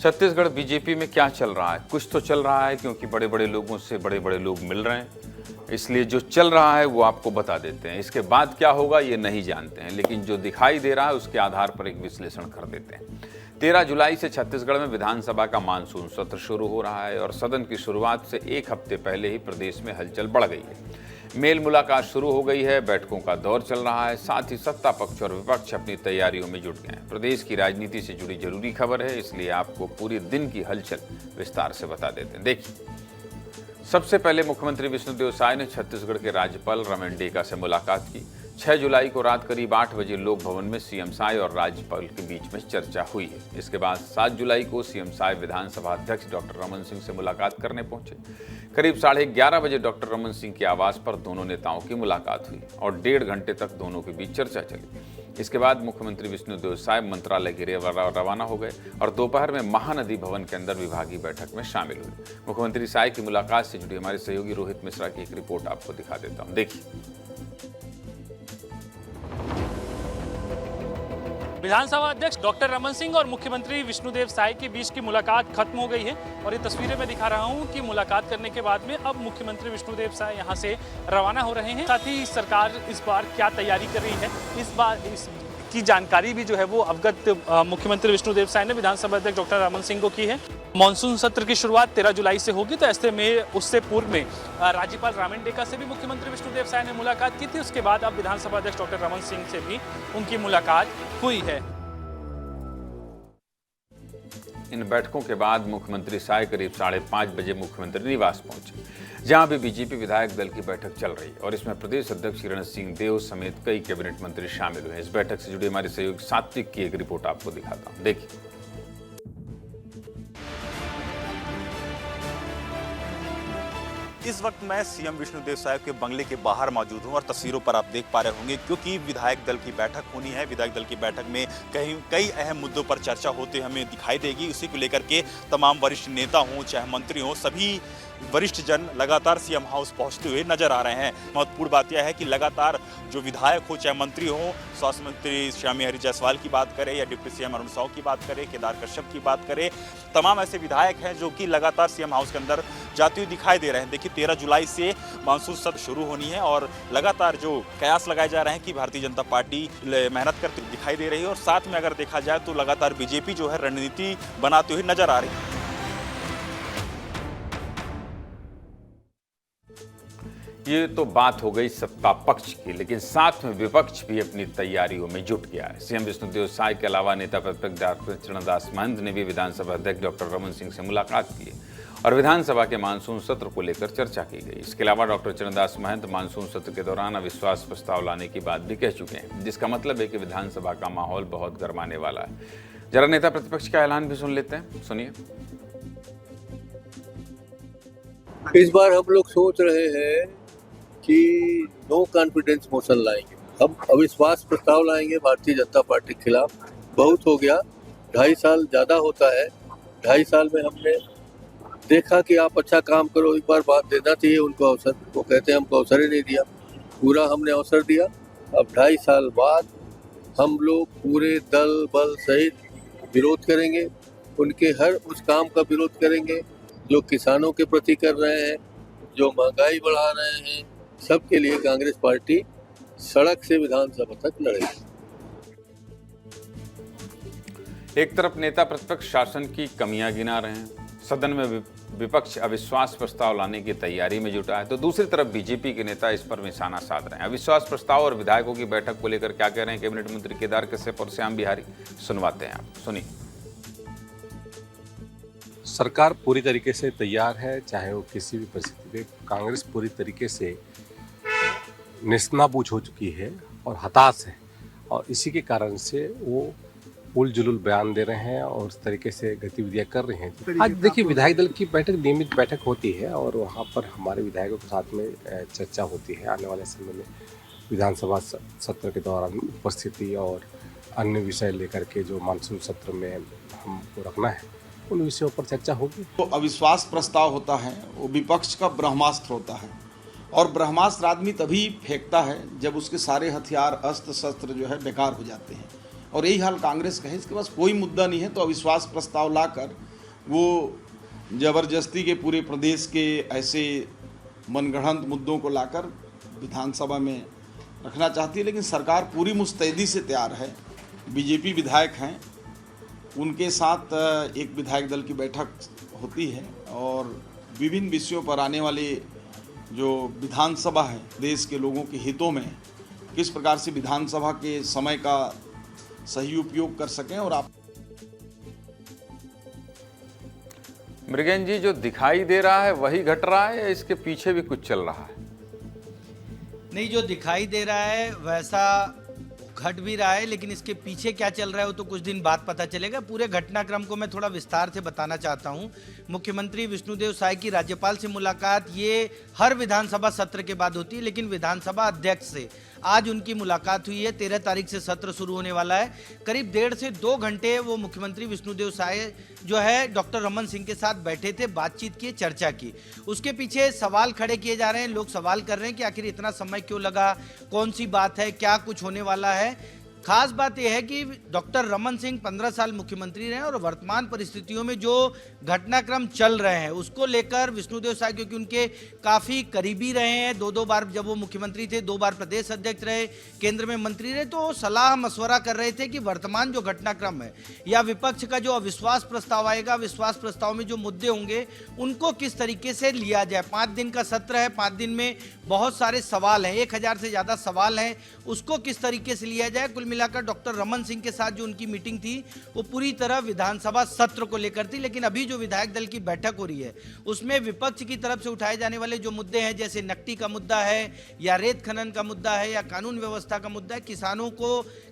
Chhattisgarh BJP में क्या चल रहा है? कुछ तो चल रहा है, क्योंकि बड़े बड़े लोगों से बड़े बड़े लोग मिल रहे हैं, इसलिए जो चल रहा है वो आपको बता देते हैं। इसके बाद क्या होगा ये नहीं जानते हैं, लेकिन जो दिखाई दे रहा है उसके आधार पर एक विश्लेषण कर देते हैं। 13 जुलाई से छत्तीसगढ़ में विधानसभा का मानसून सत्र शुरू हो रहा है और सदन की शुरुआत से एक हफ्ते पहले ही प्रदेश में हलचल बढ़ गई है। मेल मुलाकात शुरू हो गई है, बैठकों का दौर चल रहा है, साथ ही सत्ता पक्ष और विपक्ष अपनी तैयारियों में जुट गए हैं। प्रदेश की राजनीति से जुड़ी जरूरी खबर है, इसलिए आपको पूरे दिन की हलचल विस्तार से बता देते हैं। देखिए, सबसे पहले मुख्यमंत्री विष्णुदेव साय ने छत्तीसगढ़ के राज्यपाल रमन डेका से मुलाकात की। 6 जुलाई को रात करीब 8 बजे लोक भवन में सीएम साय और राज्यपाल के बीच में चर्चा हुई है। इसके बाद 7 जुलाई को सीएम साय विधानसभा अध्यक्ष डॉक्टर रमन सिंह से मुलाकात करने पहुंचे। करीब 11:30 बजे डॉक्टर रमन सिंह के आवास पर दोनों नेताओं की मुलाकात हुई और 1.5 घंटे तक दोनों के बीच चर्चा चली। इसके बाद मुख्यमंत्री विष्णुदेव साय मंत्रालय के लिए रवाना हो गए और दोपहर में महानदी भवन के अंदर विभागीय बैठक में शामिल हुए। मुख्यमंत्री साय की मुलाकात से जुड़ी हमारे सहयोगी रोहित मिश्रा की एक रिपोर्ट आपको दिखा देता हूं, देखिए। विधानसभा अध्यक्ष डॉक्टर रमन सिंह और मुख्यमंत्री विष्णुदेव साय के बीच की मुलाकात खत्म हो गई है और ये तस्वीरें मैं दिखा रहा हूं कि मुलाकात करने के बाद में अब मुख्यमंत्री विष्णुदेव साय यहां से रवाना हो रहे हैं। साथ ही सरकार इस बार क्या तैयारी कर रही है, इस बार इसकी जानकारी भी जो है वो अवगत मुख्यमंत्री विष्णुदेव साय ने विधानसभा अध्यक्ष डॉक्टर रमन सिंह को की है। मानसून सत्र की शुरुआत 13 जुलाई से होगी, तो ऐसे में उससे पूर्व में राज्यपाल रमन डेका से भी मुख्यमंत्री विष्णुदेव साय ने मुलाकात की थी। उसके बाद अब विधानसभा अध्यक्ष डॉक्टर रमन सिंह से भी उनकी मुलाकात हुई है। इन बैठकों के बाद मुख्यमंत्री साय करीब 5:30 बजे मुख्यमंत्री निवास पहुंचे, जहां भी बीजेपी विधायक दल की बैठक चल रही है और इसमें प्रदेश अध्यक्ष रणजीत सिंह देव समेत कई कैबिनेट मंत्री शामिल हुए हैं। इस बैठक से जुड़ी हमारे सहयोगी सात्विक की एक रिपोर्ट आपको दिखाता हूं, देखिए। इस वक्त मैं सीएम विष्णुदेव साय के बंगले के बाहर मौजूद हूं और तस्वीरों पर आप देख पा रहे होंगे, क्योंकि विधायक दल की बैठक होनी है। विधायक दल की बैठक में कई अहम मुद्दों पर चर्चा होते हमें दिखाई देगी। उसी को लेकर के तमाम वरिष्ठ नेता हों चाहे मंत्री हों, सभी वरिष्ठ जन लगातार सीएम हाउस पहुंचते हुए नजर आ रहे हैं। महत्वपूर्ण बात यह है कि लगातार जो विधायक हो चाहे मंत्री हो, स्वास्थ्य मंत्री श्यामी हरि जायसवाल की बात करें या डिप्टी सीएम अरुण साव की बात करें, केदार कश्यप की बात करें, तमाम ऐसे विधायक हैं जो कि लगातार सीएम हाउस के अंदर जाते हुए दिखाई दे रहे हैं। देखिए, 13 जुलाई से मानसून सत्र शुरू होनी है और लगातार जो कयास लगाए जा रहे हैं कि भारतीय जनता पार्टी मेहनत करती दिखाई दे रही है और साथ में अगर देखा जाए तो लगातार बीजेपी जो है रणनीति बनाते हुए नजर आ रही है। ये तो बात हो गई सत्ता पक्ष की, लेकिन साथ में विपक्ष भी अपनी तैयारियों में जुट गया है। सीएम विष्णुदेव साय के अलावा नेता प्रतिपक्ष डॉक्टर चरणदास महंत ने भी विधानसभा अध्यक्ष डॉक्टर रमन सिंह से मुलाकात की और विधानसभा के मानसून सत्र को लेकर चर्चा की गई। इसके अलावा डॉक्टर चरणदास महंत मानसून सत्र के दौरान अविश्वास प्रस्ताव लाने की बात भी कह चुके हैं, जिसका मतलब है कि विधानसभा का माहौल बहुत गर्माने वाला है। जरा नेता प्रतिपक्ष का ऐलान भी सुन लेते हैं, सुनिए। इस बार हम लोग सोच रहे हैं कि नो कॉन्फिडेंस मोशन लाएंगे, हम अविश्वास प्रस्ताव लाएंगे भारतीय जनता पार्टी के खिलाफ। बहुत हो गया, 2.5 साल ज़्यादा होता है। 2.5 साल में हमने देखा कि आप अच्छा काम करो, एक बार बात देना चाहिए उनको अवसर। वो कहते हैं हमको अवसर ही नहीं दिया, पूरा हमने अवसर दिया। अब 2.5 साल बाद हम लोग पूरे दल बल सहित विरोध करेंगे, उनके हर उस काम का विरोध करेंगे जो किसानों के प्रति कर रहे हैं, जो महंगाई बढ़ा रहे हैं। सबके लिए कांग्रेस पार्टी सड़क से विधानसभा तक लड़ेगी। एक तरफ नेता प्रतिपक्ष शासन की कमियां गिना रहे हैं, सदन में विपक्ष अविश्वास प्रस्ताव लाने की तैयारी में जुटा है, तो दूसरी तरफ बीजेपी के नेता इस पर निशाना साध रहे हैं। अविश्वास प्रस्ताव और विधायकों की बैठक को लेकर क्या कह रहे हैं कैबिनेट मंत्री केदार कश्यप और श्याम बिहारी, सुनवाते हैं आप, सुनिए। सरकार पूरी तरीके से तैयार है, चाहे वो किसी भी परिस्थिति में। कांग्रेस पूरी तरीके से नेस्तनाबूझ हो चुकी है और हताश है और इसी के कारण से वो उल जुलूल बयान दे रहे हैं और उस तरीके से गतिविधियां कर रहे हैं। आज देखिए, विधायक दल की बैठक नियमित बैठक होती है और वहाँ पर हमारे विधायकों के साथ में चर्चा होती है। आने वाले समय में विधानसभा सत्र के दौरान उपस्थिति और अन्य विषय लेकर के जो मानसून सत्र में हमको रखना है, उन विषयों पर चर्चा होगी। तो अविश्वास प्रस्ताव होता है वो विपक्ष का ब्रह्मास्त्र होता है और ब्रह्मास्त्र आदमी तभी फेंकता है जब उसके सारे हथियार अस्त्र शस्त्र जो है बेकार हो जाते हैं। और यही हाल कांग्रेस का है, इसके पास कोई मुद्दा नहीं है तो अविश्वास प्रस्ताव लाकर वो जबरदस्ती के पूरे प्रदेश के ऐसे मनगढ़ंत मुद्दों को लाकर विधानसभा में रखना चाहती है, लेकिन सरकार पूरी मुस्तैदी से तैयार है। बीजेपी विधायक हैं, उनके साथ एक विधायक दल की बैठक होती है और विभिन्न विषयों पर आने वाले जो विधानसभा है देश के लोगों के हितों में किस प्रकार से विधानसभा के समय का सही उपयोग कर सकें। और आप मृगेन जी, जो दिखाई दे रहा है वही घट रहा है या इसके पीछे भी कुछ चल रहा है? नहीं, जो दिखाई दे रहा है वैसा घट भी रहा है, लेकिन इसके पीछे क्या चल रहा है वो तो कुछ दिन बाद पता चलेगा। पूरे घटनाक्रम को मैं थोड़ा विस्तार से बताना चाहता हूं। मुख्यमंत्री विष्णुदेव साय की राज्यपाल से मुलाकात ये हर विधानसभा सत्र के बाद होती है, लेकिन विधानसभा अध्यक्ष से आज उनकी मुलाकात हुई है। 13 तारीख से सत्र शुरू होने वाला है। करीब 1.5 से 2 घंटे वो मुख्यमंत्री विष्णुदेव साय जो है डॉक्टर रमन सिंह के साथ बैठे थे, बातचीत की, चर्चा की। उसके पीछे सवाल खड़े किए जा रहे हैं, लोग सवाल कर रहे हैं कि आखिर इतना समय क्यों लगा, कौन सी बात है, क्या कुछ होने वाला है। खास बात यह है कि डॉक्टर रमन सिंह 15 साल मुख्यमंत्री रहे और वर्तमान परिस्थितियों में जो घटनाक्रम चल रहे हैं उसको लेकर विष्णुदेव साय, क्योंकि उनके काफ़ी करीबी रहे हैं, 2 बार जब वो मुख्यमंत्री थे, 2 बार प्रदेश अध्यक्ष रहे, केंद्र में मंत्री रहे, तो सलाह मशवरा कर रहे थे कि वर्तमान जो घटनाक्रम है या विपक्ष का जो अविश्वास प्रस्ताव आएगा, विश्वास प्रस्ताव में जो मुद्दे होंगे उनको किस तरीके से लिया जाए। 5 दिन का सत्र है, 5 दिन में बहुत सारे सवाल हैं, 1000 से ज़्यादा सवाल हैं, उसको किस तरीके से लिया जाए। कुल मिलाकर डॉक्टर रमन सिंह के साथ जो उनकी मीटिंग थी वो पूरी तरह विधानसभा सत्र को लेकर थी। लेकिन अभी जो विधायक दल की बैठक हो रही है उसमें विपक्ष की तरफ से उठाए जाने वाले जो मुद्दे हैं, जैसे नकटी का मुद्दा है या रेत खनन का मुद्दा है या कानून व्यवस्था का मुद्दा है,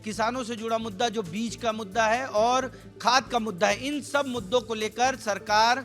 किसानों से जुड़ा मुद्दा, जो बीज का मुद्दा है और खाद का मुद्दा है, इन सब मुद्दों को लेकर सरकार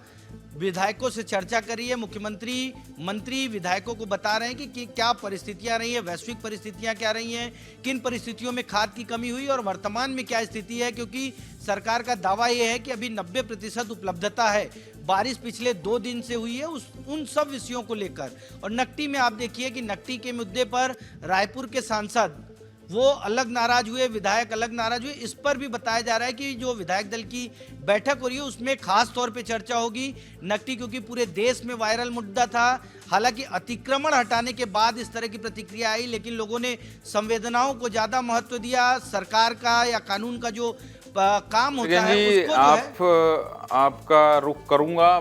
विधायकों से चर्चा करी है। मुख्यमंत्री मंत्री विधायकों को बता रहे हैं कि क्या परिस्थितियां रही है, वैश्विक परिस्थितियां क्या रही हैं, किन परिस्थितियों में खाद की कमी हुई और वर्तमान में क्या स्थिति है, क्योंकि सरकार का दावा यह है कि अभी 90% उपलब्धता है, बारिश पिछले 2 दिन से हुई है, उन सब विषयों को लेकर। और नकटी में आप देखिए कि नकटी के मुद्दे पर रायपुर के सांसद वो अलग नाराज हुए, विधायक अलग नाराज हुए। इस पर भी बताया जा रहा है कि जो विधायक दल की बैठक हो रही है उसमें खास तौर पे चर्चा होगी नकटी, क्योंकि पूरे देश में वायरल मुद्दा था। हालांकि अतिक्रमण हटाने के बाद इस तरह की प्रतिक्रिया आई, लेकिन लोगों ने संवेदनाओं को ज्यादा महत्व दिया। सरकार का या कानून का जो काम होता है उसको आपका रुख करूंगा